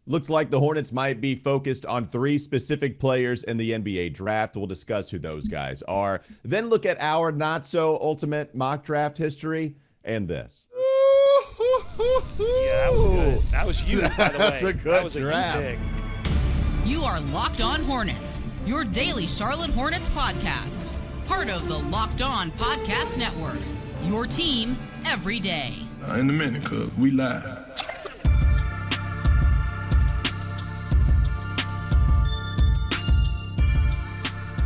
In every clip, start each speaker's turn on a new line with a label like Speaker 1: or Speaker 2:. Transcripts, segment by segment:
Speaker 1: Looks like the Hornets might be focused on three specific players in the NBA draft. We'll discuss who those guys are. Then look at our not so ultimate mock draft history and this.
Speaker 2: Yeah, that was good. That was you, by the way.
Speaker 1: That's a good
Speaker 2: That was
Speaker 1: draft.
Speaker 2: a you pick.
Speaker 3: You are Locked On Hornets, your daily Charlotte Hornets podcast. Part of the Locked On Podcast Network, your team every day.
Speaker 4: In a minute, cuz we live.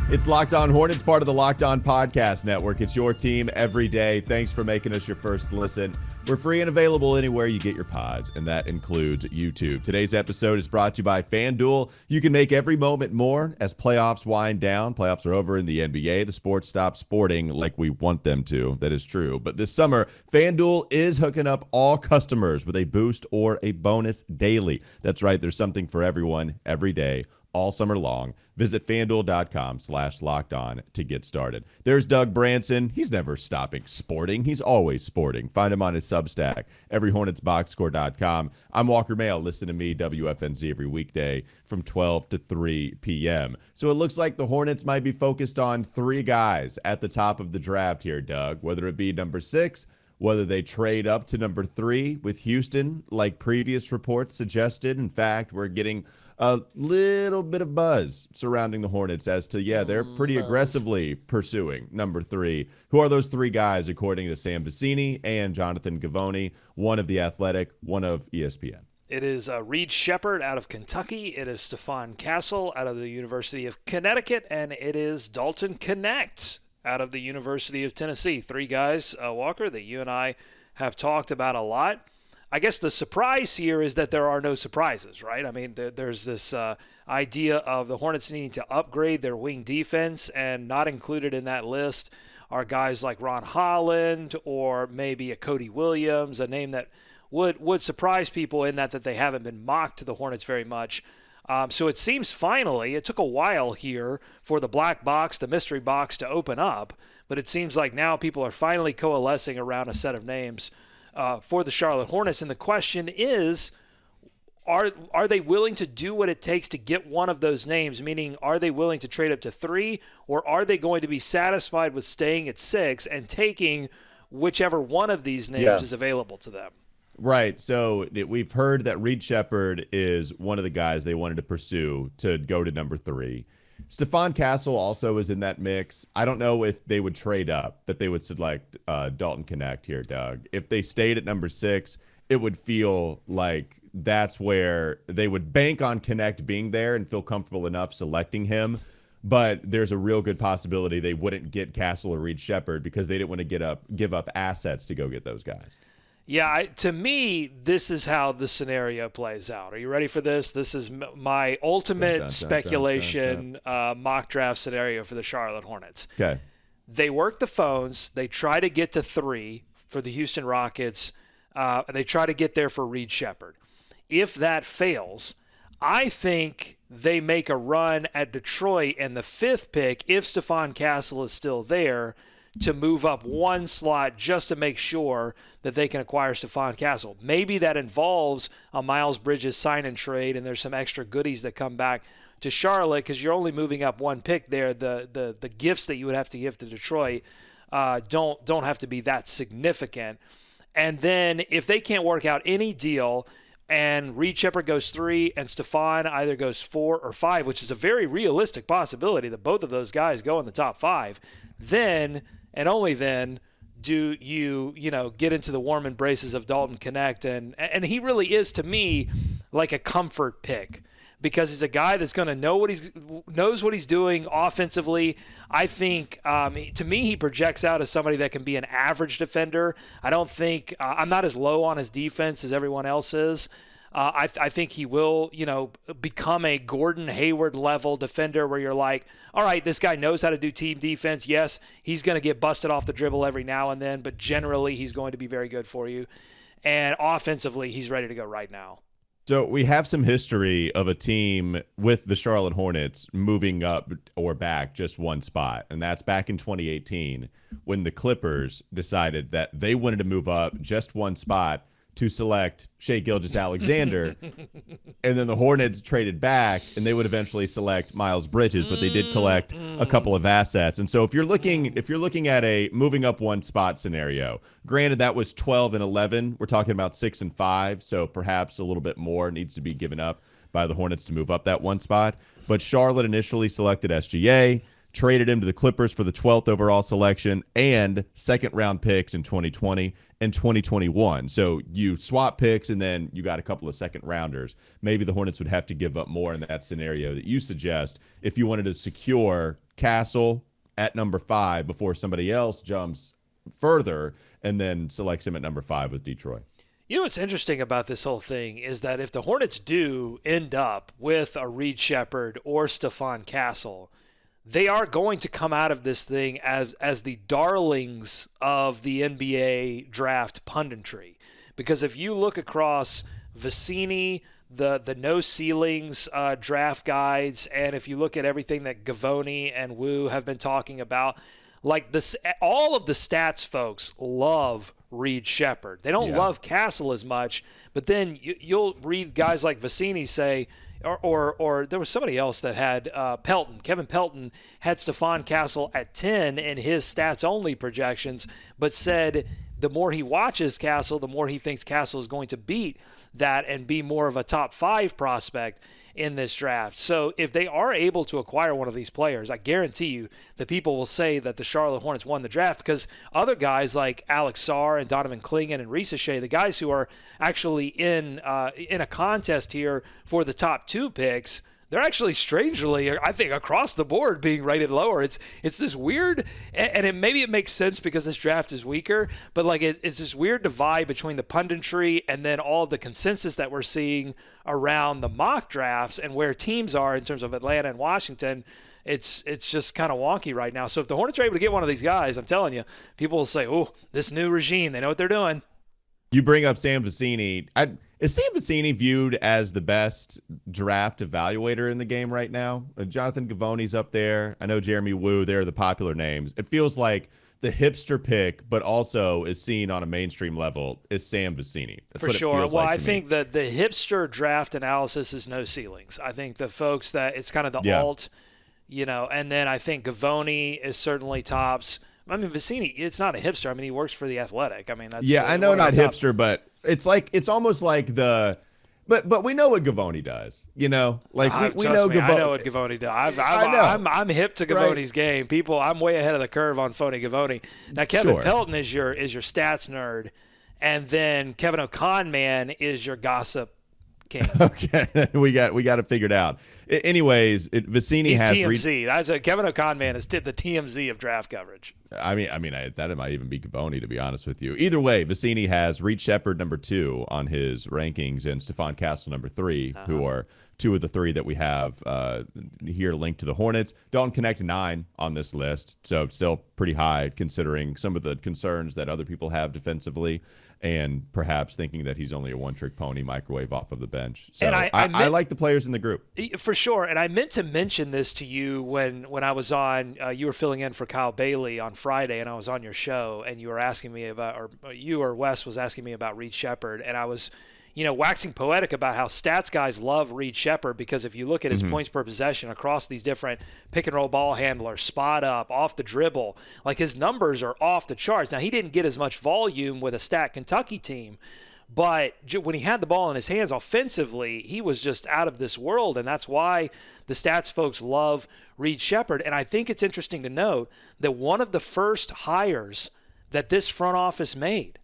Speaker 1: It's Locked On Hornets, part of the Locked On Podcast Network. It's your team every day. Thanks for making us your first listen. We're free and available anywhere you get your pods, and that includes YouTube. Today's episode is brought to you by FanDuel. You can make every moment more as playoffs wind down. Playoffs are over in the NBA. The sports stop sporting like we want them to. That is true. But this summer, FanDuel is hooking up all customers with a boost or a bonus daily. That's right. There's something for everyone every day, all summer long. Visit FanDuel.com/lockedon to get started. There's Doug Branson. He's never stopping sporting. He's always sporting. Find him on his Substack, everyhornetsboxscore.com. I'm Walker Mail. Listen to me, WFNZ, every weekday from 12 to 3 p.m. So it looks like the Hornets might be focused on three guys at the top of the draft here, Doug, whether it be number 6, whether they trade up to number 3 with Houston, like previous reports suggested. In fact, we're getting a little bit of buzz surrounding the Hornets as to, they're pretty aggressively pursuing number 3. Who are those three guys, according to Sam Vecini and Jonathan Givony, one of The Athletic, one of ESPN?
Speaker 2: It is Reed Shepherd out of Kentucky. It is Stefan Castle out of the University of Connecticut. And it is Dalton Knecht out of the University of Tennessee. Three guys, Walker, that you and I have talked about a lot. I guess the surprise here is that there are no surprises, right? I mean, there's this idea of the Hornets needing to upgrade their wing defense, and not included in that list are guys like Ron Holland or maybe a Cody Williams, a name that would surprise people in that they haven't been mocked to the Hornets very much. So it seems finally, it took a while here for the black box, the mystery box to open up, but it seems like now people are finally coalescing around a set of names for the Charlotte Hornets. And the question is, are they willing to do what it takes to get one of those names? Meaning, are they willing to trade up to 3, or are they going to be satisfied with staying at 6 and taking whichever one of these names is available to them?
Speaker 1: Right. So we've heard that Reed Shepherd is one of the guys they wanted to pursue to go to number 3. Stefan Castle also is in that mix. I don't know if they would trade up, that they would select Dalton Knecht here, Doug. If they stayed at number 6, it would feel like that's where they would bank on Knecht being there and feel comfortable enough selecting him. But there's a real good possibility they wouldn't get Castle or Reed Shepherd because they didn't want to give up assets to go get those guys.
Speaker 2: Yeah, to me, this is how the scenario plays out. Are you ready for this? This is my ultimate speculation mock draft scenario for the Charlotte Hornets.
Speaker 1: Okay.
Speaker 2: They work the phones. They try to get to 3 for the Houston Rockets. They try to get there for Reed Shepherd. If that fails, I think they make a run at Detroit and the 5th pick, if Stefan Castle is still there, to move up one slot just to make sure that they can acquire Stefan Castle. Maybe that involves a Miles Bridges sign and trade, and there's some extra goodies that come back to Charlotte because you're only moving up one pick there. The gifts that you would have to give to Detroit don't have to be that significant. And then if they can't work out any deal and Reed Shepherd goes 3 and Stefan either goes 4 or 5, which is a very realistic possibility that both of those guys go in the top 5, then and only then do you get into the warm embraces of Dalton Knecht. And he really is, to me, like a comfort pick because he's a guy that's going to knows what he's doing offensively. I think, to me, he projects out as somebody that can be an average defender. I don't think I'm not as low on his defense as everyone else is. I think he will, become a Gordon Hayward level defender where you're like, all right, this guy knows how to do team defense. Yes, he's going to get busted off the dribble every now and then, but generally he's going to be very good for you. And offensively, he's ready to go right now.
Speaker 1: So we have some history of a team with the Charlotte Hornets moving up or back just one spot, and that's back in 2018 when the Clippers decided that they wanted to move up just one spot to select Shai Gilgeous-Alexander, and then the Hornets traded back, and they would eventually select Miles Bridges, but they did collect a couple of assets. And so if you're looking at a moving up one spot scenario, granted that was 12 and 11, we're talking about 6 and 5, so perhaps a little bit more needs to be given up by the Hornets to move up that one spot. But Charlotte initially selected SGA, traded him to the Clippers for the 12th overall selection and second-round picks in 2020 and 2021. So you swap picks, and then you got a couple of second-rounders. Maybe the Hornets would have to give up more in that scenario that you suggest if you wanted to secure Castle at number 5 before somebody else jumps further and then selects him at number 5 with Detroit.
Speaker 2: You know what's interesting about this whole thing is that if the Hornets do end up with a Reed Sheppard or Stephon Castle, they are going to come out of this thing as the darlings of the NBA draft punditry. Because if you look across Vicini, the no ceilings draft guides, and if you look at everything that Gavoni and Wu have been talking about, like this, all of the stats folks love Reed Sheppard. They don't love Castle as much, but then you'll read guys like Vicini say, or there was somebody else that had Pelton. Kevin Pelton had Stephon Castle at 10 in his stats-only projections, but said the more he watches Castle, the more he thinks Castle is going to beat that and be more of a top 5 prospect in this draft. So if they are able to acquire one of these players, I guarantee you that people will say that the Charlotte Hornets won the draft, because other guys like Alex Sarr and Donovan Clingan and Reese Shea, the guys who are actually in a contest here for the top 2 picks, they're actually strangely, I think, across the board being rated lower. It's this weird, and maybe it makes sense because this draft is weaker, but like it's this weird divide between the punditry and then all the consensus that we're seeing around the mock drafts and where teams are in terms of Atlanta and Washington. It's just kind of wonky right now. So if the Hornets are able to get one of these guys, I'm telling you, people will say, oh, this new regime, they know what they're doing.
Speaker 1: You bring up Sam Vecini. Is Sam Vecini viewed as the best draft evaluator in the game right now? Jonathan Gavoni's up there. I know Jeremy Wu. They're the popular names. It feels like the hipster pick, but also is seen on a mainstream level, is Sam Vecini. That's
Speaker 2: for
Speaker 1: what
Speaker 2: sure.
Speaker 1: It feels
Speaker 2: well,
Speaker 1: like
Speaker 2: I
Speaker 1: to
Speaker 2: think
Speaker 1: me.
Speaker 2: that the hipster draft analysis is no ceilings. I think the folks that it's kind of the alt, and then I think Gavoni is certainly tops. I mean, Vecini, it's not a hipster. I mean, he works for The Athletic. I mean, that's
Speaker 1: I know not hipster, but it's almost like the. But we know what Gavoni does, we know Gavoni.
Speaker 2: I know what Gavoni does. I'm hip to Gavoni's game. I'm way ahead of the curve on phony Gavoni. Now Kevin Pelton is your stats nerd, and then Kevin O'Conman is your gossip king.
Speaker 1: Okay, we got it figured out. Anyways, Vecini
Speaker 2: He's
Speaker 1: has
Speaker 2: TMZ. Kevin O'Conman is the TMZ of draft coverage.
Speaker 1: I mean, that might even be Gavoni, to be honest with you. Either way, Vecini has Reed Sheppard number 2 on his rankings and Stephon Castle number 3, who are 2 of the 3 that we have here linked to the Hornets. Dalton Knecht 9 on this list, so still pretty high considering some of the concerns that other people have defensively, and perhaps thinking that he's only a one-trick pony microwave off of the bench. So I like the players in the group.
Speaker 2: For sure, and I meant to mention this to you when I was on, you were filling in for Kyle Bailey on Friday, and I was on your show, and you were asking me about, or you or Wes was asking me about Reed Sheppard, and I was waxing poetic about how stats guys love Reed Sheppard, because if you look at his points per possession across these different pick and roll ball handlers, spot up, off the dribble, like his numbers are off the charts. Now, he didn't get as much volume with a stacked Kentucky team, but when he had the ball in his hands offensively, he was just out of this world, and that's why the stats folks love Reed Sheppard. And I think it's interesting to note that one of the first hires that this front office made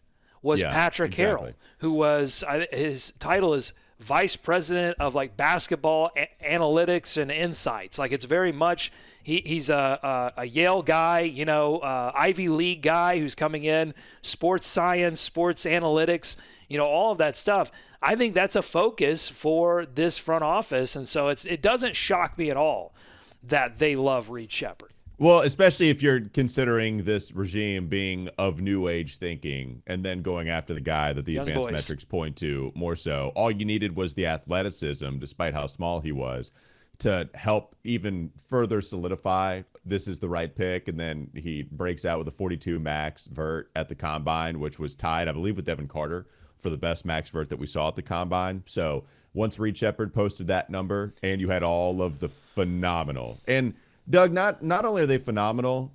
Speaker 2: was Patrick Harrell, who was, his title is Vice President of like basketball analytics and insights. Like, it's very much, he's a Yale guy, Ivy League guy who's coming in, sports science, sports analytics, all of that stuff. I think that's a focus for this front office. And so it doesn't shock me at all that they love Reed Sheppard.
Speaker 1: Well, especially if you're considering this regime being of new age thinking and then going after the guy that the
Speaker 2: Young
Speaker 1: advanced
Speaker 2: boys.
Speaker 1: metrics point to more so. All you needed was the athleticism, despite how small he was, to help even further solidify this is the right pick. And then he breaks out with a 42 max vert at the combine, which was tied, I believe, with Devin Carter for the best max vert that we saw at the combine. So once Reed Shepherd posted that number, and you had all of the phenomenal, and Doug, not only are they phenomenal,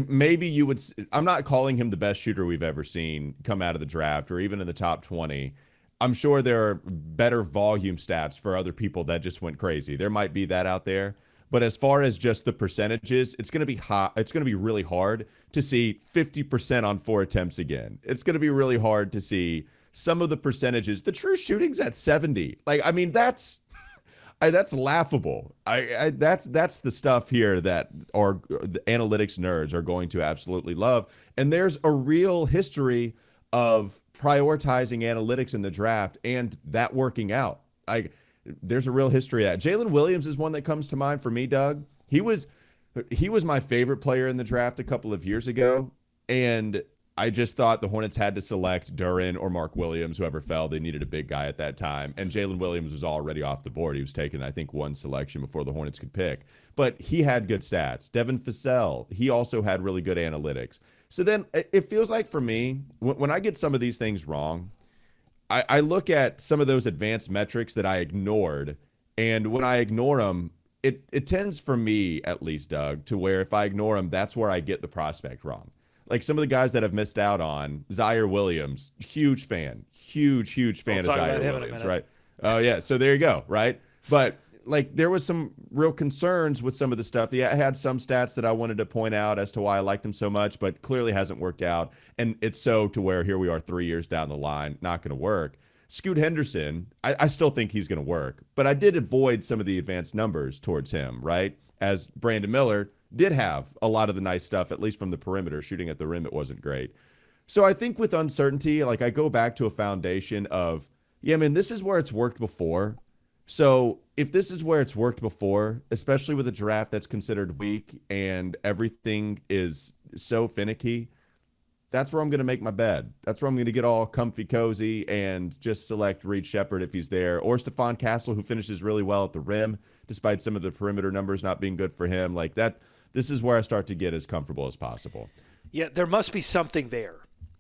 Speaker 1: maybe you would, I'm not calling him the best shooter we've ever seen come out of the draft or even in the top 20. I'm sure there are better volume stats for other people that just went crazy. There might be that out there. But as far as just the percentages, it's going to be hot. It's going to be really hard to see 50% on 4 attempts again. It's going to be really hard to see some of the percentages. The true shooting's at 70. Like, I mean, that's laughable. That's the stuff here that the analytics nerds are going to absolutely love. And there's a real history of prioritizing analytics in the draft and that working out. There's a real history of that. Jalen Williams is one that comes to mind for me, Doug. He was my favorite player in the draft a couple of years ago, and I just thought the Hornets had to select Duren or Mark Williams, whoever fell. They needed a big guy at that time, and Jalen Williams was already off the board. He was taken, I think, one selection before the Hornets could pick. But he had good stats. Devin Vassell, he also had really good analytics. So then it feels like for me, when I get some of these things wrong, I look at some of those advanced metrics that I ignored, and when I ignore them, it tends for me, at least, Doug, to where if I ignore them, that's where I get the prospect wrong. Like some of the guys that I've missed out on, Zaire Williams, huge fan of Zaire Williams, right? Oh, yeah, so there you go, right? But like there was some real concerns with some of the stuff. Yeah, I had some stats that I wanted to point out as to why I liked him so much, but clearly hasn't worked out. And it's so to where here we are 3 years down the line, not going to work. Scoot Henderson, I still think he's going to work, but I did avoid some of the advanced numbers towards him, right? As Brandon Miller did have a lot of the nice stuff, at least from the perimeter. Shooting at the rim, it wasn't great. So I think with uncertainty, like I go back to a foundation of, yeah, man, this is where it's worked before. So if this is where it's worked before, especially with a draft that's considered weak and everything is so finicky, that's where I'm going to make my bed. That's where I'm going to get all comfy cozy and just select Reed Shepherd if he's there, or Stephon Castle, who finishes really well at the rim, despite some of the perimeter numbers not being good for him. Like that, this is where I start to get as comfortable as possible. Yeah,
Speaker 2: there must be something there,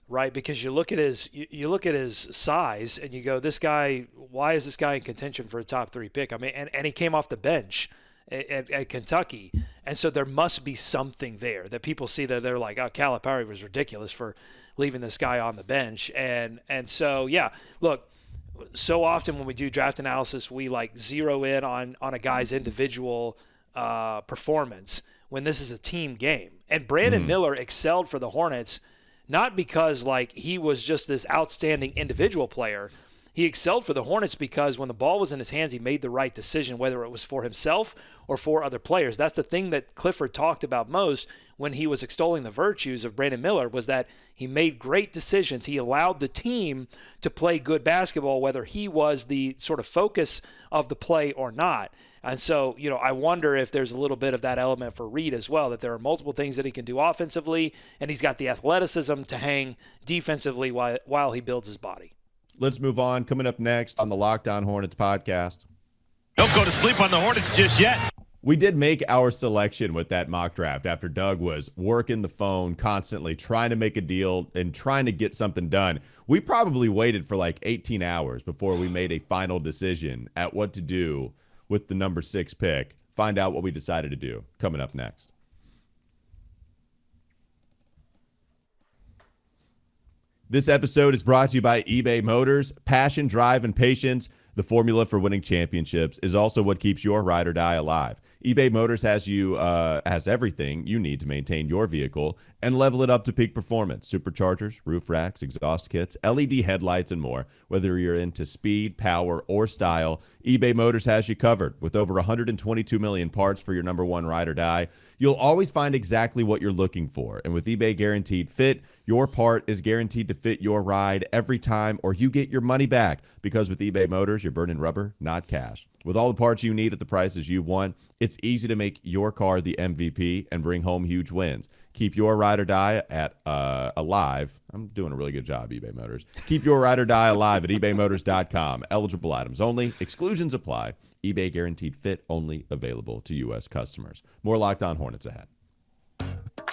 Speaker 2: right? Because you look at his size and you go, this guy, why is this guy in contention for a top 3 pick? I mean, and he came off the bench at Kentucky. And so there must be something there that people see that they're like, oh, Calipari was ridiculous for leaving this guy on the bench. And so, yeah, look, so often when we do draft analysis, we like zero in on a guy's individual performance when this is a team game. And Brandon Miller excelled for the Hornets, not because like he was just this outstanding individual player. He excelled for the Hornets because when the ball was in his hands, he made the right decision, whether it was for himself or for other players. That's the thing that Clifford talked about most when he was extolling the virtues of Brandon Miller, was that he made great decisions. He allowed the team to play good basketball, whether he was the sort of focus of the play or not. And so, I wonder if there's a little bit of that element for Reed as well, that there are multiple things that he can do offensively, and he's got the athleticism to hang defensively while he builds his body.
Speaker 1: Let's move on. Coming up next on the Locked On Hornets podcast.
Speaker 5: Don't go to sleep on the Hornets just yet.
Speaker 1: We did make our selection with that mock draft after Doug was working the phone constantly, trying to make a deal and trying to get something done. We probably waited for like 18 hours before we made a final decision at what to do with the number 6 pick. Find out what we decided to do. Coming up next. This episode is brought to you by eBay Motors. Passion, drive, and patience, the formula for winning championships, is also what keeps your ride or die alive. eBay Motors has everything you need to maintain your vehicle and level it up to peak performance. Superchargers, roof racks, exhaust kits, LED headlights, and more. Whether you're into speed, power, or style, eBay Motors has you covered. With over 122 million parts for your number one ride or die, you'll always find exactly what you're looking for. And with eBay Guaranteed Fit, your part is guaranteed to fit your ride every time, or you get your money back. Because with eBay Motors, you're burning rubber, not cash. With all the parts you need at the prices you want, it's easy to make your car the MVP and bring home huge wins. Keep your ride or die alive. I'm doing a really good job, eBay Motors. Keep your ride or die alive at ebaymotors.com. Eligible items only. Exclusions apply. eBay Guaranteed Fit only available to U.S. customers. More Locked On Hornets ahead.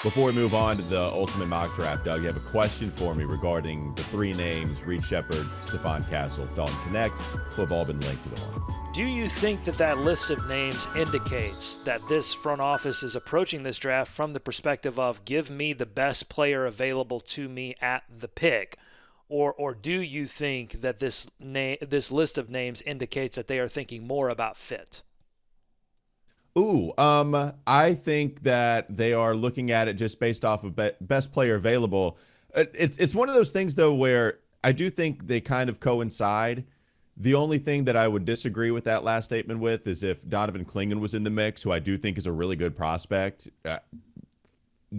Speaker 1: Before we move on to the ultimate mock draft, Doug, you have a question for me regarding the three names: Reed Sheppard, Stephon Castle, Dalton Knecht, who have all been linked to the Hornets.
Speaker 2: Do you think that list of names indicates that this front office is approaching this draft from the perspective of give me the best player available to me at the pick? Or do you think that this list of names indicates that they are thinking more about fit?
Speaker 1: I think that they are looking at it just based off of best player available. It's one of those things, though, where I do think they kind of coincide. The only thing that I would disagree with that last statement with is if Donovan Clingan was in the mix, who I do think is a really good prospect,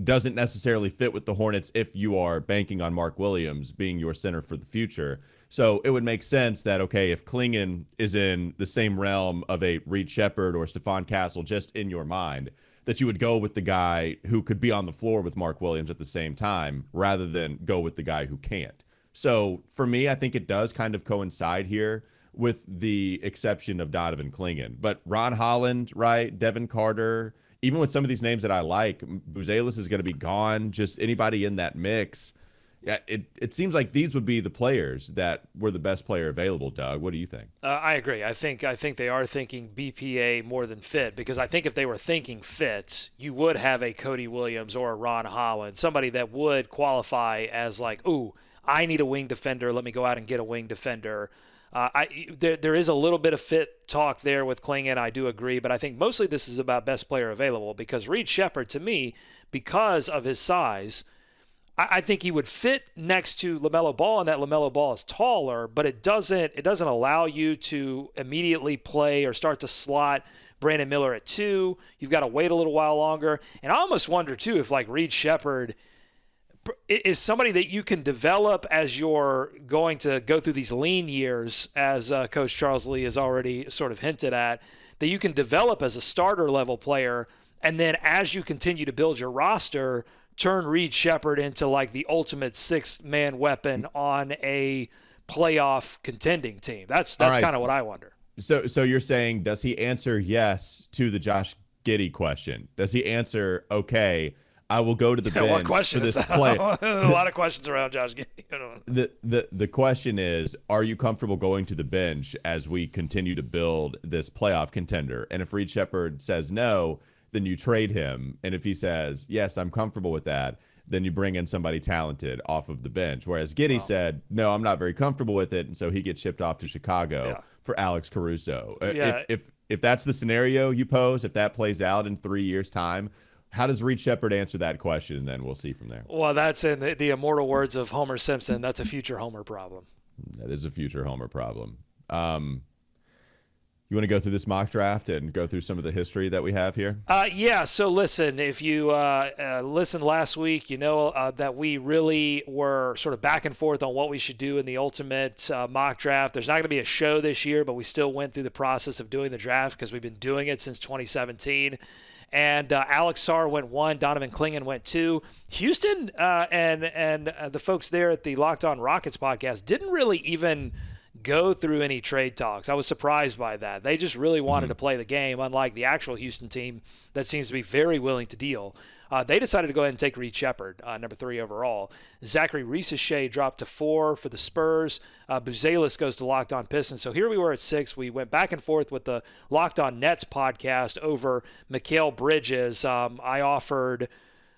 Speaker 1: doesn't necessarily fit with the Hornets if you are banking on Mark Williams being your center for the future. So it would make sense that, okay, if Clingan is in the same realm of a Reed Sheppard or Stephon Castle just in your mind, that you would go with the guy who could be on the floor with Mark Williams at the same time rather than go with the guy who can't. So for me, I think it does kind of coincide here with the exception of Donovan Clingan. But Ron Holland, right, Devin Carter, even with some of these names that I like, Buzelis is going to be gone, just anybody in that mix. Yeah, it seems like these would be the players that were the best player available, Doug. What do you think?
Speaker 2: I agree. I think they are thinking BPA more than fit, because I think if they were thinking fit, you would have a Cody Williams or a Ron Holland, somebody that would qualify as like, ooh, I need a wing defender. Let me go out and get a wing defender. There is a little bit of fit talk there with Clingan. I do agree, but I think mostly this is about best player available, because Reed Sheppard, to me, because of his size, I think he would fit next to LaMelo Ball, and that LaMelo Ball is taller, but it doesn't allow you to immediately play or start to slot Brandon Miller at 2. You've got to wait a little while longer. And I almost wonder, too, if like Reed Sheppard is somebody that you can develop as you're going to go through these lean years, as Coach Charles Lee has already sort of hinted at, that you can develop as a starter level player, and then as you continue to build your roster, turn Reed Sheppard into like the ultimate sixth-man weapon on a playoff contending team. That's right. Kind of what I wonder.
Speaker 1: So you're saying, does he answer yes to the Josh Giddey question? Does he answer, okay, I will go to the bench
Speaker 2: what question
Speaker 1: for this
Speaker 2: is that?
Speaker 1: play?
Speaker 2: A lot of questions around Josh Giddey.
Speaker 1: The question is, are you comfortable going to the bench as we continue to build this playoff contender? And if Reed Sheppard says no, then you trade him. And if he says, yes, I'm comfortable with that, then you bring in somebody talented off of the bench. Whereas Giddey said, no, I'm not very comfortable with it. And so he gets shipped off to Chicago for Alex Caruso. If that's the scenario you pose, if that plays out in 3 years' time, how does Reed Sheppard answer that question? And then we'll see from there.
Speaker 2: Well, that's in the immortal words of Homer Simpson. That's a future Homer problem.
Speaker 1: That is a future Homer problem. You want to go through this mock draft and go through some of the history that we have here?
Speaker 2: Yeah, so listen, if you listened last week, you know that we really were sort of back and forth on what we should do in the ultimate mock draft. There's not going to be a show this year, but we still went through the process of doing the draft because we've been doing it since 2017. And Alex Sarr went 1, Donovan Clingan went 2. Houston and the folks there at the Locked On Rockets podcast didn't really even go through any trade talks. I was surprised by that. They just really wanted to play the game, unlike the actual Houston team that seems to be very willing to deal. They decided to go ahead and take Reed Sheppard, number 3 overall. Zachary Risacher dropped to 4 for the Spurs. Buzelis goes to Locked On Pistons. So here we were at 6. We went back and forth with the Locked On Nets podcast over Mikal Bridges. I offered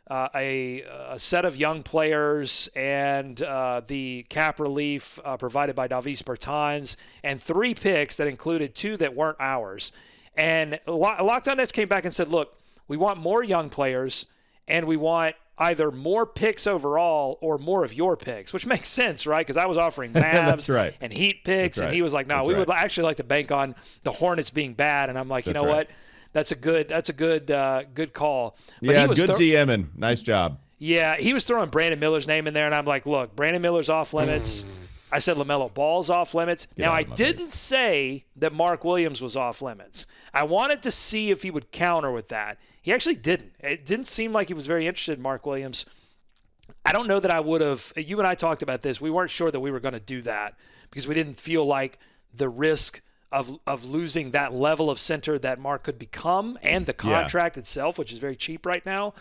Speaker 2: a set of young players and the cap relief provided by Davis Bertans, and 3 picks that included 2 that weren't ours. And Locked On Nets came back and said, look, we want more young players, and we want either more picks overall or more of your picks, which makes sense, right? Because I was offering Mavs and Heat picks, and he was like, no, we would actually like to bank on the Hornets being bad. And I'm like, you know what? That's a good call. But
Speaker 1: yeah, good GMing. Nice job.
Speaker 2: Yeah, he was throwing Brandon Miller's name in there, and I'm like, look, Brandon Miller's off limits. I said LaMelo Ball's off limits. Now, I didn't say that Mark Williams was off limits. I wanted to see if he would counter with that. He actually didn't. It didn't seem like he was very interested in Mark Williams. I don't know that I would have – you and I talked about this. We weren't sure that we were going to do that because we didn't feel like the risk of losing that level of center that Mark could become and the contract itself, which is very cheap right now,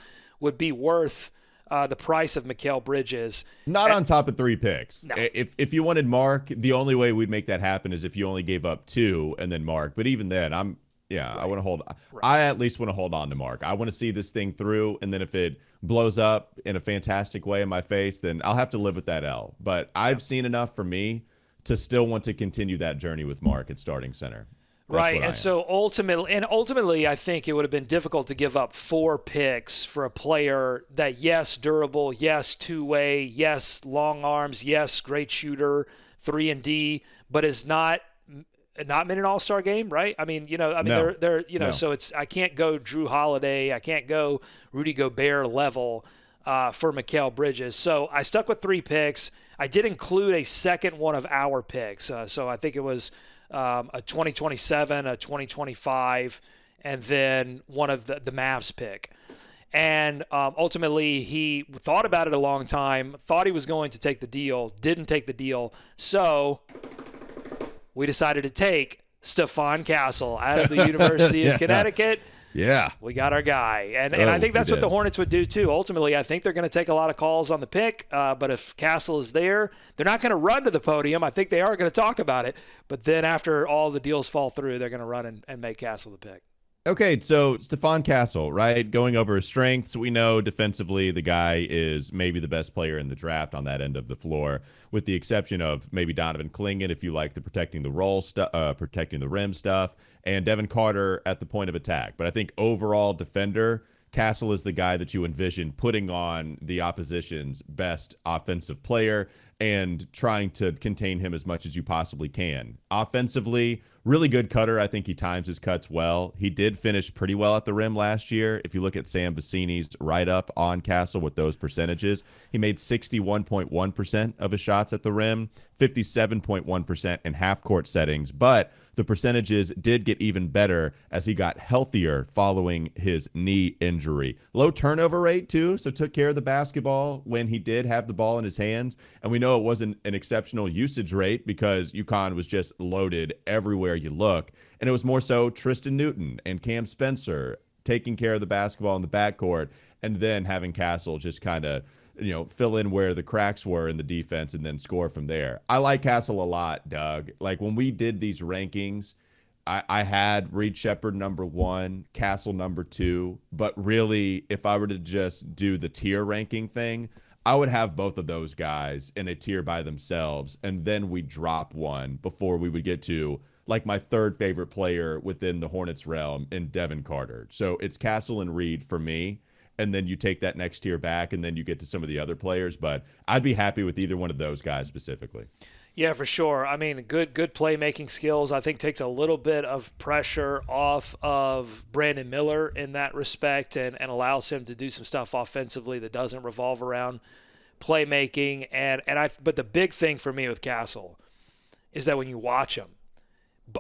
Speaker 2: would be worth the price of Mikal Bridges.
Speaker 1: Not on top of 3 picks.
Speaker 2: No.
Speaker 1: If you wanted Mark, the only way we'd make that happen is if you only gave up 2 and then Mark. But even then, I want to hold. Right. I at least want to hold on to Mark. I want to see this thing through, and then if it blows up in a fantastic way in my face, then I'll have to live with that L. But I've seen enough for me to still want to continue that journey with Mark at starting center.
Speaker 2: Right, and so ultimately, I think it would have been difficult to give up 4 picks for a player that, yes, durable, yes, two-way, yes, long arms, yes, great shooter, 3-and-D, but is not been an all-star game, right? I mean,
Speaker 1: No.
Speaker 2: they're so it's I can't go Drew Holiday, I can't go Rudy Gobert level for Mikal Bridges. So I stuck with 3 picks. I did include a second one of our picks. So I think it was a 2027, a 2025, and then one of the Mavs pick. And ultimately, he thought about it a long time, thought he was going to take the deal, didn't take the deal. So we decided to take Stephon Castle out of the University of Connecticut.
Speaker 1: Yeah.
Speaker 2: We got our guy. And I think that's what the Hornets would do too. Ultimately, I think they're going to take a lot of calls on the pick. But if Castle is there, they're not going to run to the podium. I think they are going to talk about it. But then after all the deals fall through, they're going to run and make Castle the pick.
Speaker 1: Okay, so Stephon Castle, right? Going over his strengths, we know defensively the guy is maybe the best player in the draft on that end of the floor, with the exception of maybe Donovan Clingan if you like the protecting the rim stuff, and Devin Carter at the point of attack. But I think overall defender, Castle is the guy that you envision putting on the opposition's best offensive player and trying to contain him as much as you possibly can. Offensively, really good cutter. I think he times his cuts well. He did finish pretty well at the rim last year. If you look at Sam Vecini's write-up on Castle with those percentages, he made 61.1% of his shots at the rim, 57.1% in half-court settings. But the percentages did get even better as he got healthier following his knee injury. Low turnover rate, too, so took care of the basketball when he did have the ball in his hands. And we know it wasn't an exceptional usage rate because UConn was just loaded everywhere you look. And it was more so Tristan Newton and Cam Spencer taking care of the basketball in the backcourt, and then having Castle just kind of, fill in where the cracks were in the defense and then score from there. I like Castle a lot, Doug. Like when we did these rankings, I had Reed Sheppard number 1, Castle number 2, but really if I were to just do the tier ranking thing, I would have both of those guys in a tier by themselves, and then we drop one before we would get to like my third favorite player within the Hornets realm in Devin Carter. So it's Castle and Reed for me. And then you take that next tier back, and then you get to some of the other players. But I'd be happy with either one of those guys specifically.
Speaker 2: Yeah, for sure. I mean, good playmaking skills, I think, takes a little bit of pressure off of Brandon Miller in that respect and allows him to do some stuff offensively that doesn't revolve around playmaking. But the big thing for me with Castle is that when you watch him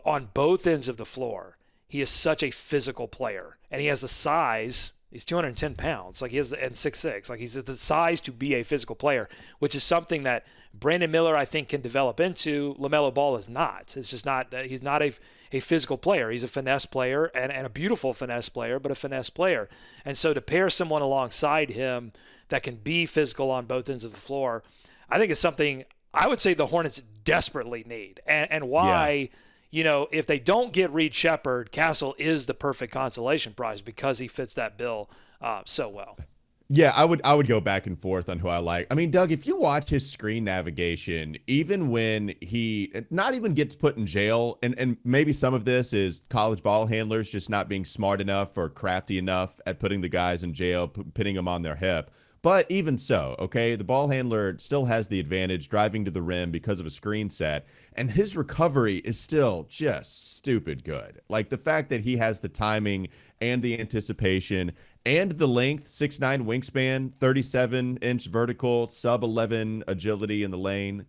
Speaker 2: on both ends of the floor, he is such a physical player. And he has the size. He's 210 pounds, and 6'6". Like he's the size to be a physical player, which is something that Brandon Miller, I think, can develop into. LaMelo Ball is not. It's just not that he's not a physical player. He's a finesse player and a beautiful finesse player, but a finesse player. And so to pair someone alongside him that can be physical on both ends of the floor, I think is something I would say the Hornets desperately need. And why, if they don't get Reed Sheppard, Castle is the perfect consolation prize because he fits that bill so well.
Speaker 1: Yeah, I would go back and forth on who I like. I mean, Doug, if you watch his screen navigation, even when he not even gets put in jail, and maybe some of this is college ball handlers just not being smart enough or crafty enough at putting the guys in jail, pinning them on their hip. But even so, okay, the ball handler still has the advantage driving to the rim because of a screen set, and his recovery is still just stupid good. Like the fact that he has the timing and the anticipation and the length, 6'9" wingspan, 37-inch vertical, sub-11 agility in the lane.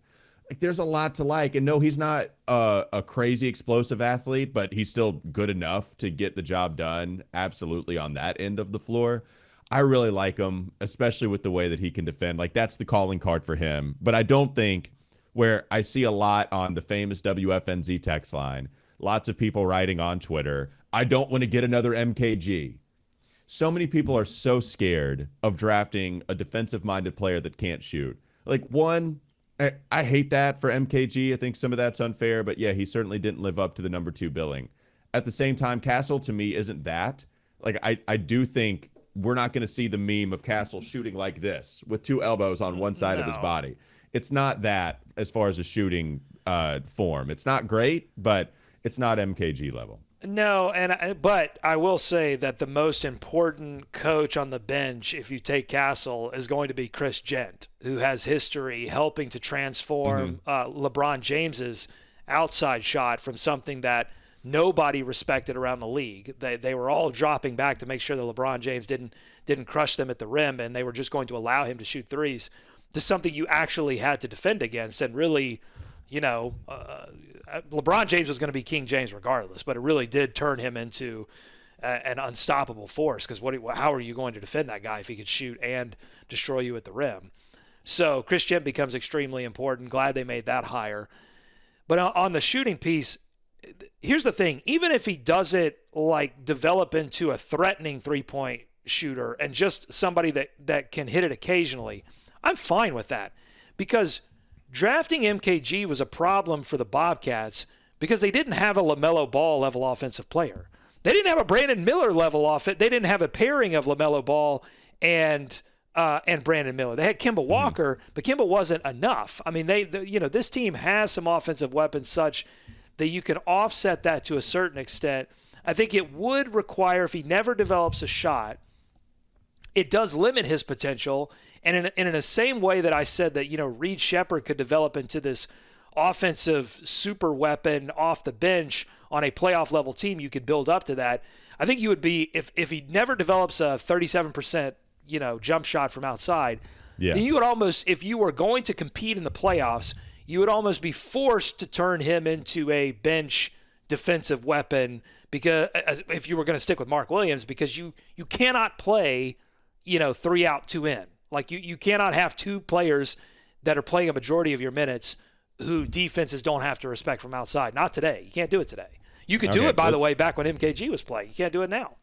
Speaker 1: Like there's a lot to like. And no, he's not a crazy explosive athlete, but he's still good enough to get the job done absolutely on that end of the floor. I really like him, especially with the way that he can defend. Like, that's the calling card for him. But I don't think where I see a lot on the famous WFNZ text line, lots of people writing on Twitter, I don't want to get another MKG. so many people are so scared of drafting a defensive-minded player that can't shoot. Like, one, I hate that for MKG. I think some of that's unfair, but yeah, he certainly didn't live up to the number 2 billing. At the same time, Castle to me isn't that. Like, I do think we're not going to see the meme of Castle shooting like this with 2 elbows on one side of his body. It's not that as far as a shooting form. It's not great, but it's not MKG level.
Speaker 2: No, but I will say that the most important coach on the bench, if you take Castle, is going to be Chris Gent, who has history helping to transform LeBron James's outside shot from something that nobody respected around the league. They were all dropping back to make sure that LeBron James didn't crush them at the rim, and they were just going to allow him to shoot threes, to something you actually had to defend against. And really, LeBron James was going to be King James regardless, but it really did turn him into an unstoppable force, because how are you going to defend that guy if he could shoot and destroy you at the rim? So Chris Gent becomes extremely important. Glad they made that hire. But on the shooting piece, here's the thing. Even if he doesn't develop into a threatening three-point shooter and just somebody that can hit it occasionally, I'm fine with that, because drafting MKG was a problem for the Bobcats because they didn't have a LaMelo Ball level offensive player. They didn't have a Brandon Miller level offense. They didn't have a pairing of LaMelo Ball and Brandon Miller. They had Kemba Walker, but Kemba wasn't enough. I mean, this team has some offensive weapons such that you can offset that to a certain extent. I think it would require, if he never develops a shot, it does limit his potential. And in the same way that I said that, Reed Shepherd could develop into this offensive super weapon off the bench on a playoff level team, you could build up to that. I think you would be, if he never develops a 37%, jump shot from outside, then you would almost, if you were going to compete in the playoffs, you would almost be forced to turn him into a bench defensive weapon, because if you were going to stick with Mark Williams, because you cannot play 3 out, 2 in. Like you cannot have 2 players that are playing a majority of your minutes who defenses don't have to respect from outside. Not today. You can't do it today. You could do it, by the way, back when MKG was playing. You can't do it now.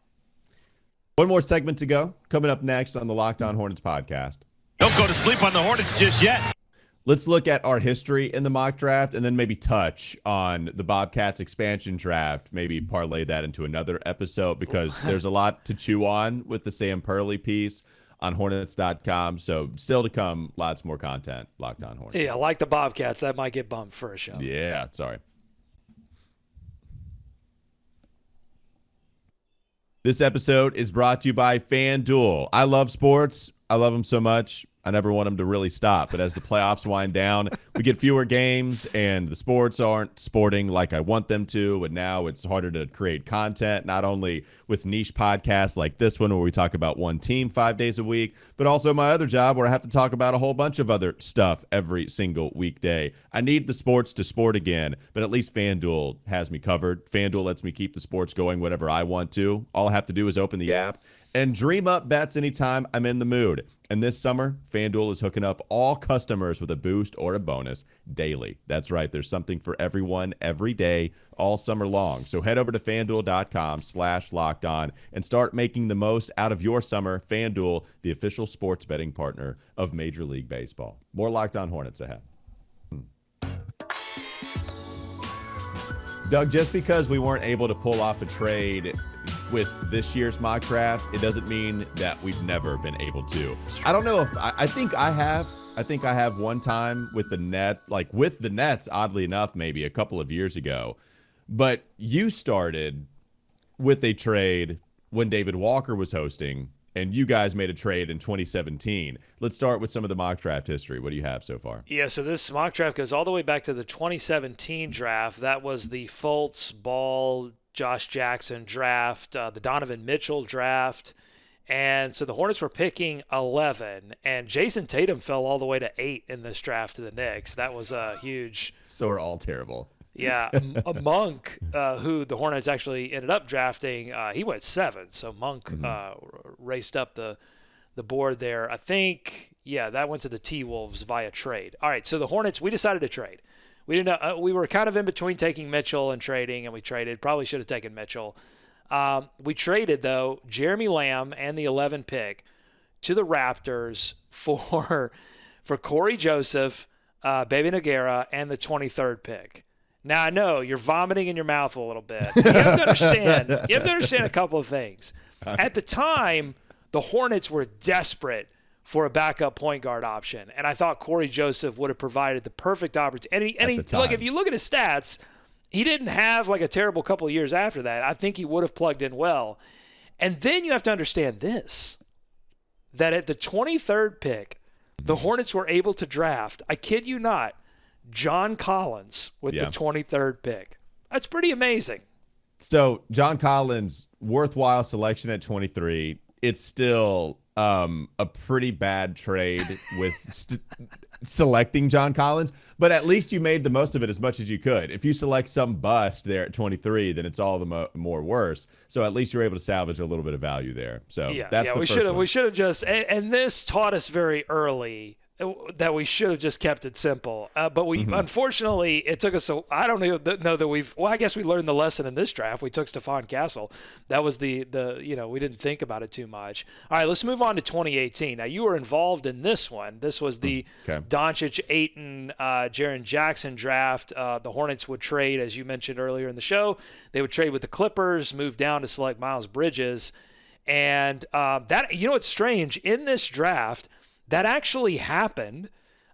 Speaker 1: One more segment to go. Coming up next on the Locked On Hornets podcast.
Speaker 5: Don't go to sleep on the Hornets just yet.
Speaker 1: Let's look at our history in the mock draft and then maybe touch on the Bobcats expansion draft, maybe parlay that into another episode, because there's a lot to chew on with the Sam Purley piece on Hornets.com. So still to come, lots more content. Locked On Hornets.
Speaker 2: Yeah, like the Bobcats, that might get bumped for a show.
Speaker 1: Yeah, sorry. This episode is brought to you by FanDuel. I love sports. I love them so much. I never want them to really stop. But as the playoffs wind down, we get fewer games and the sports aren't sporting like I want them to. And now it's harder to create content, not only with niche podcasts like this one where we talk about one team 5 days a week, but also my other job where I have to talk about a whole bunch of other stuff every single weekday. I need the sports to sport again, but at least FanDuel has me covered. FanDuel lets me keep the sports going whenever I want to. All I have to do is open the app and dream up bets anytime I'm in the mood. And this summer, FanDuel is hooking up all customers with a boost or a bonus daily. That's right. There's something for everyone every day, all summer long. So head over to FanDuel.com/lockedon and start making the most out of your summer. FanDuel, the official sports betting partner of Major League Baseball. More Locked On Hornets ahead. Doug, just because we weren't able to pull off a trade with this year's mock draft, it doesn't mean that we've never been able to. I don't know if I think I have. I think I have one time with the Nets, oddly enough, maybe a couple of years ago. But you started with a trade when David Walker was hosting, and you guys made a trade in 2017. Let's start with some of the mock draft history. What do you have so far?
Speaker 2: Yeah, so this mock draft goes all the way back to the 2017 draft. That was the Fultz, Ball, Josh Jackson draft, the Donovan Mitchell draft. And so the Hornets were picking 11, and Jason Tatum fell all the way to 8 in this draft to the Knicks. That was a huge.
Speaker 1: So we're all terrible.
Speaker 2: Yeah, a Monk, who the Hornets actually ended up drafting, he went 7. So Monk raced up the board there. I think, that went to the T-Wolves via trade. All right, so the Hornets, we decided to trade. We didn't. We were kind of in between taking Mitchell and trading, and we traded. Probably should have taken Mitchell. We traded, though, Jeremy Lamb and the 11 pick to the Raptors for Corey Joseph, Baby Nogueira, and the 23rd pick. Now, I know you're vomiting in your mouth a little bit. You have to understand a couple of things. At the time, the Hornets were desperate for a backup point guard option, and I thought Corey Joseph would have provided the perfect opportunity. And look, if you look at his stats, he didn't have like a terrible couple of years after that. I think he would have plugged in well. And then you have to understand this, that at the 23rd pick, the Hornets were able to draft, I kid you not, John Collins with the 23rd pick. That's pretty amazing.
Speaker 1: So John Collins, worthwhile selection at 23. It's still a pretty bad trade with selecting John Collins, but at least you made the most of it as much as you could. If you select some bust there at 23, then it's all the more worse. So at least you're able to salvage a little bit of value there. So that's the first one.
Speaker 2: We should have just, and this taught us very early that we should have just kept it simple. But we, unfortunately, it took us, I don't even know that I guess we learned the lesson in this draft. We took Stephon Castle. That was we didn't think about it too much. All right, let's move on to 2018. Now, you were involved in this one. This was the Doncic, Ayton, Jaren Jackson draft. The Hornets would trade, as you mentioned earlier in the show. They would trade with the Clippers, move down to select Miles Bridges. And what's strange? In this draft, that actually happened.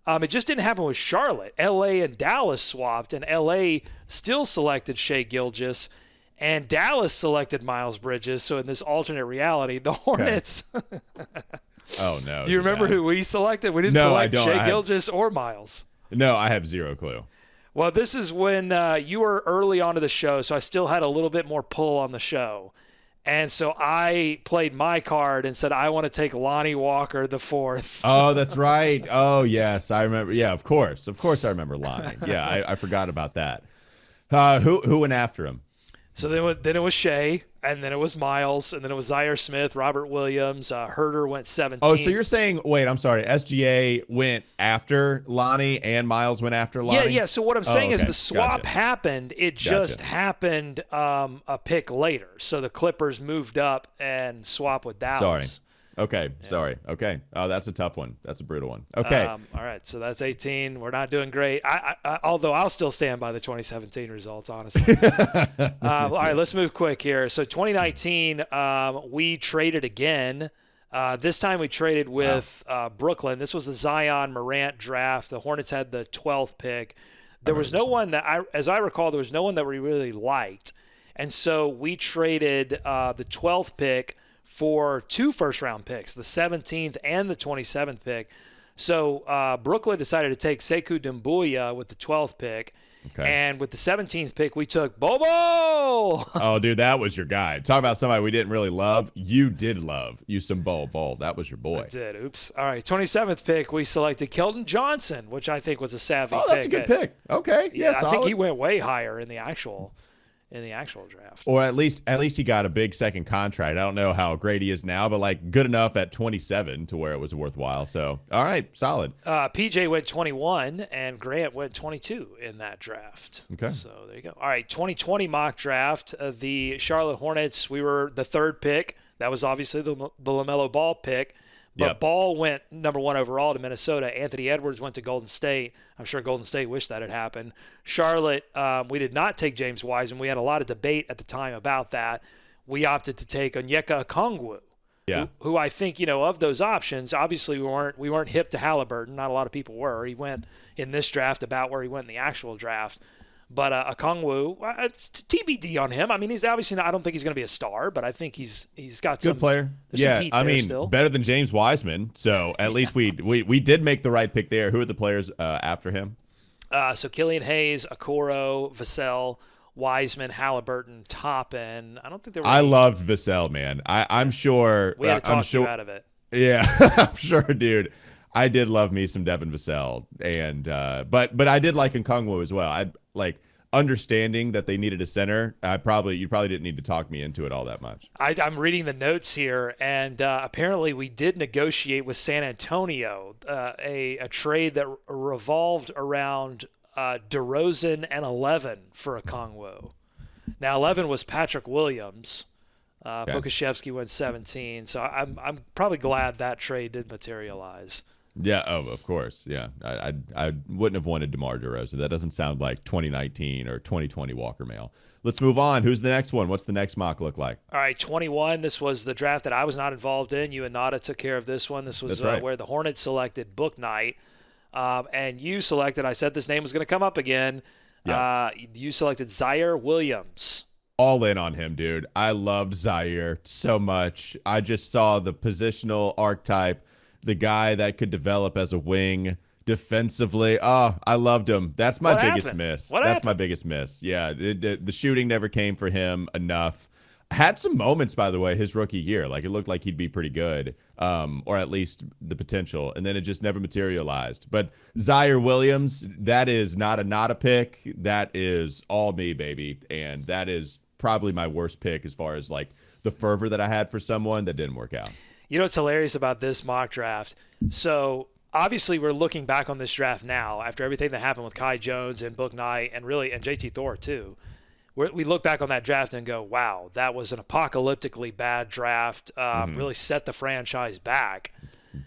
Speaker 2: It just didn't happen with Charlotte. L.A. and Dallas swapped, and L.A. still selected Shai Gilgeous, and Dallas selected Miles Bridges. So in this alternate reality, the Hornets.
Speaker 1: Oh, no.
Speaker 2: Do you remember who we selected? We didn't select Shai Gilgeous or Miles.
Speaker 1: No, I have zero clue.
Speaker 2: Well, this is when you were early onto the show, so I still had a little bit more pull on the show. And so I played my card and said, I want to take Lonnie Walker the fourth.
Speaker 1: Oh, that's right. Oh, yes. I remember. Yeah, of course. Of course I remember Lonnie. Yeah, I forgot about that. Who went after him?
Speaker 2: So then it was Shai, and then it was Miles, and then it was Zaire Smith, Robert Williams. Herder went 17.
Speaker 1: Oh, so you're saying, wait, I'm sorry. SGA went after Lonnie and Miles went after Lonnie?
Speaker 2: Yeah. So what I'm saying is the swap happened. It just happened a pick later. So the Clippers moved up and swapped with Dallas.
Speaker 1: Sorry. Okay. Sorry. Okay. Oh, that's a tough one. That's a brutal one. Okay.
Speaker 2: All right. So that's 18. We're not doing great. Although I'll still stand by the 2017 results, honestly. All right. Let's move quick here. So 2019, we traded again. This time we traded with Brooklyn. This was the Zion Morant draft. The Hornets had the 12th pick. There was no one that, as I recall, there was no one that we really liked. And so we traded the 12th pick for 2 first-round picks, the 17th and the 27th pick. So Brooklyn decided to take Sekou Doumbouya with the 12th pick. Okay. And with the 17th pick, we took Bobo.
Speaker 1: Oh, dude, that was your guy. Talk about somebody we didn't really love. You did love some Bobo. That was your boy.
Speaker 2: I did. Oops. All right, 27th pick, we selected Keldon Johnson, which I think was a savvy pick.
Speaker 1: Oh, that's a good pick. Okay.
Speaker 2: Yeah,
Speaker 1: I
Speaker 2: think he went way higher in the actual draft.
Speaker 1: Or at least he got a big second contract. I don't know how great he is now, but like good enough at 27 to where it was worthwhile. So, all right, solid.
Speaker 2: PJ went 21 and Grant went 22 in that draft.
Speaker 1: Okay.
Speaker 2: So there you go. All right, 2020 mock draft. The Charlotte Hornets, we were the 3rd pick. That was obviously the LaMelo Ball pick. But Ball went number 1 overall to Minnesota. Anthony Edwards went to Golden State. I'm sure Golden State wished that had happened. Charlotte, we did not take James Wiseman. We had a lot of debate at the time about that. We opted to take Onyeka Okongwu, who I think, of those options, obviously we weren't hip to Halliburton. Not a lot of people were. He went in this draft about where he went in the actual draft. But Okongwu, it's TBD on him. I mean, he's obviously not, I don't think he's going to be a star, but I think he's got some
Speaker 1: good player.
Speaker 2: Yeah, I mean,
Speaker 1: still. Better than James Wiseman. So at least we did make the right pick there. Who are the players after him?
Speaker 2: So Killian Hayes, Okoro, Vassell, Wiseman, Halliburton, Toppin. I don't think there were.
Speaker 1: I loved Vassell, man. I'm sure
Speaker 2: we had to talk you out of it.
Speaker 1: Yeah, I'm sure, dude. I did love me some Devin Vassell, and but I did like Okongwu as well. I like understanding that they needed a center. You probably didn't need to talk me into it all that much.
Speaker 2: I'm reading the notes here, and apparently we did negotiate with San Antonio a trade that revolved around DeRozan and 11 for Okongwu. Now 11 was Patrick Williams. Pokashevsky went 17. So I'm probably glad that trade did materialize.
Speaker 1: Yeah, of course. Yeah. I wouldn't have wanted DeMar DeRozan. That doesn't sound like 2019 or 2020 Walker Mail. Let's move on. Who's the next one? What's the next mock look like?
Speaker 2: All right, 21. This was the draft that I was not involved in. You and Nada took care of this one. This was where the Hornets selected Book Knight. And you selected, I said this name was going to come up again. Yeah. You selected Zaire Williams.
Speaker 1: All in on him, dude. I loved Zaire so much. I just saw the positional archetype, the guy that could develop as a wing defensively. Oh, I loved him. That's my biggest miss. That's my biggest miss. Yeah, the shooting never came for him enough. Had some moments, by the way, his rookie year. Like, it looked like he'd be pretty good, or at least the potential, and then it just never materialized. But Zaire Williams, that is not a pick. That is all me, baby, and that is probably my worst pick as far as, like, the fervor that I had for someone that didn't work out.
Speaker 2: You know what's hilarious about this mock draft? So obviously we're looking back on this draft now after everything that happened with Kai Jones and Book Knight and JT Thor too. We look back on that draft and go, wow, that was an apocalyptically bad draft. Really set the franchise back.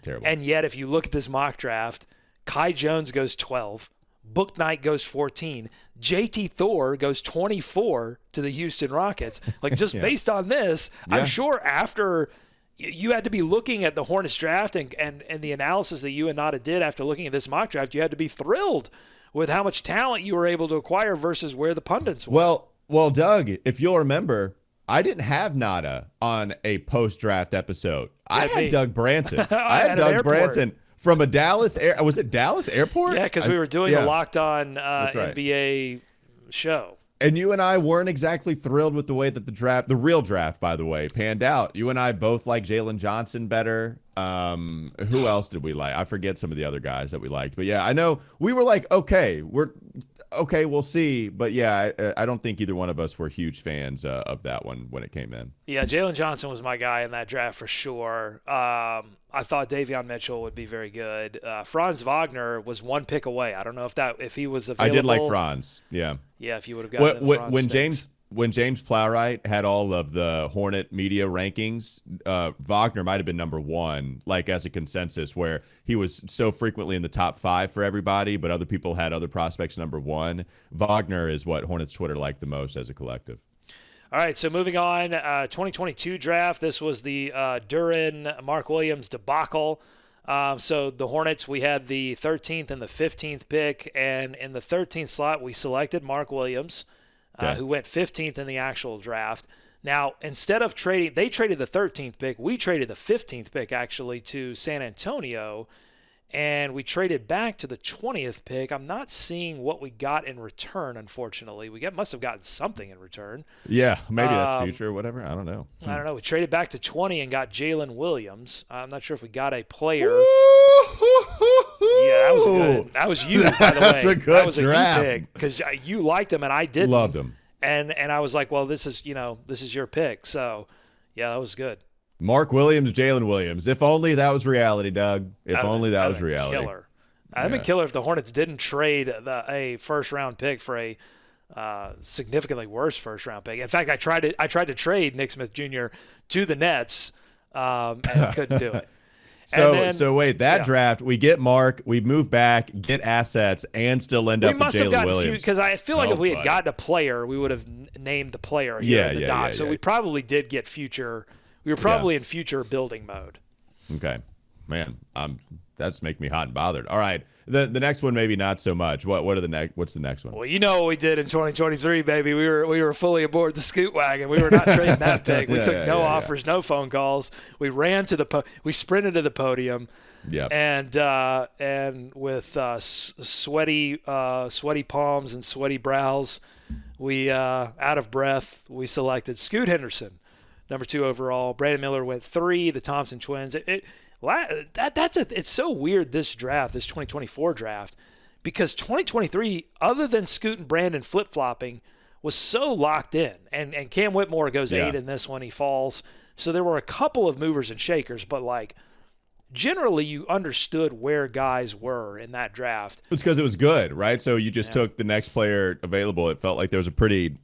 Speaker 1: Terrible.
Speaker 2: And yet if you look at this mock draft, Kai Jones goes 12. Book Knight goes 14. JT Thor goes 24 to the Houston Rockets. Like, just based on this, I'm sure after you had to be looking at the Hornets draft and the analysis that you and Nada did after looking at this mock draft, you had to be thrilled with how much talent you were able to acquire versus where the pundits were.
Speaker 1: Well, Doug, if you'll remember, I didn't have Nada on a post-draft episode. I had Doug Branson. I had Doug Branson from a Dallas was it Dallas Airport?
Speaker 2: Yeah, because we were doing the Locked On NBA show.
Speaker 1: And you and I weren't exactly thrilled with the way that the real draft, by the way, panned out. You and I both like Jalen Johnson better. Who else did we like? I forget some of the other guys that we liked. But yeah, I know we were like, okay, we'll see. But yeah, I don't think either one of us were huge fans of that one when it came in.
Speaker 2: Yeah, Jalen Johnson was my guy in that draft for sure. I thought Davion Mitchell would be very good. Franz Wagner was one pick away. I don't know if he was available.
Speaker 1: I did like Franz. Yeah.
Speaker 2: Yeah, if you would have gotten
Speaker 1: when James Plowright had all of the Hornet media rankings, Wagner might have been number one, like as a consensus, where he was so frequently in the top 5 for everybody, but other people had other prospects number one. Wagner is what Hornets Twitter liked the most as a collective.
Speaker 2: All right, so moving on, 2022 draft. This was the Duran Mark Williams debacle. So the Hornets, we had the 13th and the 15th pick, and in the 13th slot, we selected Mark Williams, who went 15th in the actual draft. Now, instead of trading, they traded the 13th pick. We traded the 15th pick, actually, to San Antonio, and we traded back to the 20th pick. I'm not seeing what we got in return, unfortunately. Must have gotten something in return.
Speaker 1: Yeah, maybe that's future or whatever. I don't know.
Speaker 2: I don't know. We traded back to 20 and got Jalen Williams. I'm not sure if we got a player. Yeah, that was good. That was you, by the way.
Speaker 1: That's a good draft.
Speaker 2: You pick because you liked him and I didn't.
Speaker 1: Loved him.
Speaker 2: And I was like, well, this is your pick. So, yeah, that was good.
Speaker 1: Mark Williams, Jalen Williams. If only that was reality, Doug. If only that was reality.
Speaker 2: Killer. I'd been killer if the Hornets didn't trade a first-round pick for a significantly worse first-round pick. In fact, I tried to trade Nick Smith Jr. to the Nets and couldn't do it.
Speaker 1: So wait, draft, we get Mark, we move back, get assets, and still end up with Jalen Williams.
Speaker 2: Because I feel like if we had gotten a player, we would have named the player here in the doc. So we probably did get future. We were probably in future building mode.
Speaker 1: Okay, man, that's making me hot and bothered. All right, the next one maybe not so much. What's the next one?
Speaker 2: Well, you know what we did in 2023, baby. We were fully aboard the scoot wagon. We were not trading that pick. We took no offers, no phone calls. We ran to we sprinted to the podium.
Speaker 1: Yep.
Speaker 2: And with sweaty palms and sweaty brows, we out of breath, we selected Scoot Henderson, number 2 overall. Brandon Miller went 3. The Thompson twins. It's so weird, this 2024 draft, because 2023, other than Scoot and Brandon flip-flopping, was so locked in. And Cam Whitmore goes 8 in this one. He falls. So there were a couple of movers and shakers, but generally you understood where guys were in that draft.
Speaker 1: It's because it was good, right? So you just took the next player available. It felt like there was a pretty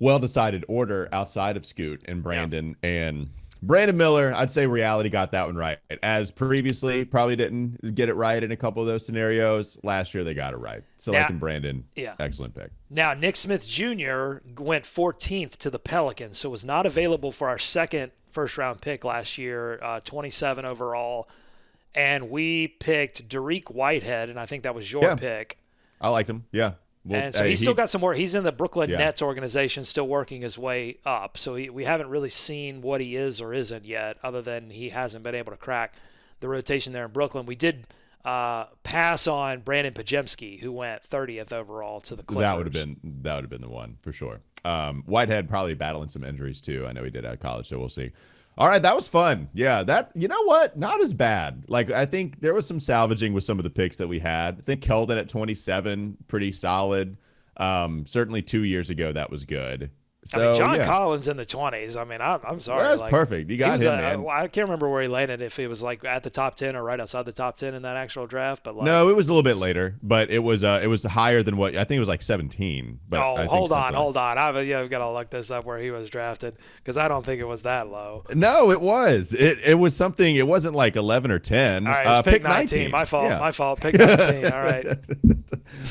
Speaker 1: well-decided order outside of Scoot and Brandon. And Brandon Miller, I'd say reality got that one right. As previously, probably didn't get it right in a couple of those scenarios. Last year, they got it right. Selecting Brandon, excellent pick.
Speaker 2: Now, Nick Smith Jr. went 14th to the Pelicans, so was not available for our second first-round pick last year, 27 overall. And we picked Dariq Whitehead, and I think that was your pick.
Speaker 1: I liked him, yeah. Well,
Speaker 2: and so he's still got some more. He's in the Brooklyn Nets organization, still working his way up. So we haven't really seen what he is or isn't yet, other than he hasn't been able to crack the rotation there in Brooklyn. We did pass on Brandon Pajemski, who went 30th overall to the Clippers.
Speaker 1: That would have been the one for sure. Whitehead probably battling some injuries too. I know he did out of college, so we'll see. All right, that was fun. Yeah, that, you know what? Not as bad. Like, I think there was some salvaging with some of the picks that we had. I think Keldon at 27, pretty solid. Certainly 2 years ago, that was good. So,
Speaker 2: I mean, John Collins in the 20s. I mean, I'm sorry.
Speaker 1: Well, that's perfect. You got him, man.
Speaker 2: I can't remember where he landed, if it was like at the top 10 or right outside the top 10 in that actual draft. But
Speaker 1: no, it was a little bit later, but it was higher than what I think it was like 17. But
Speaker 2: hold on. I've got to look this up where he was drafted, because I don't think it was that low.
Speaker 1: No, it was. It was something. It wasn't like 11 or 10.
Speaker 2: All right, it was pick 19. My fault. Yeah. My fault. Pick 19. All right.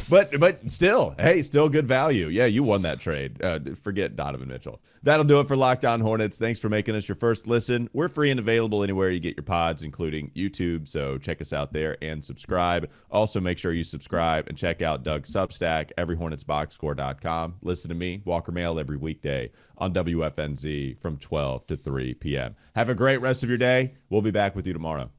Speaker 1: But still, hey, still good value. Yeah, you won that trade. Forget Donovan Mitchell. That'll do it for Locked On Hornets. Thanks for making us your first listen. We're free and available anywhere you get your pods, including YouTube, so check us out there and subscribe. Also, make sure you subscribe and check out Doug's Substack, everyhornetsboxscore.com. Listen to me, Walker Mail, every weekday on WFNZ from 12 to 3 p.m. Have a great rest of your day. We'll be back with you tomorrow.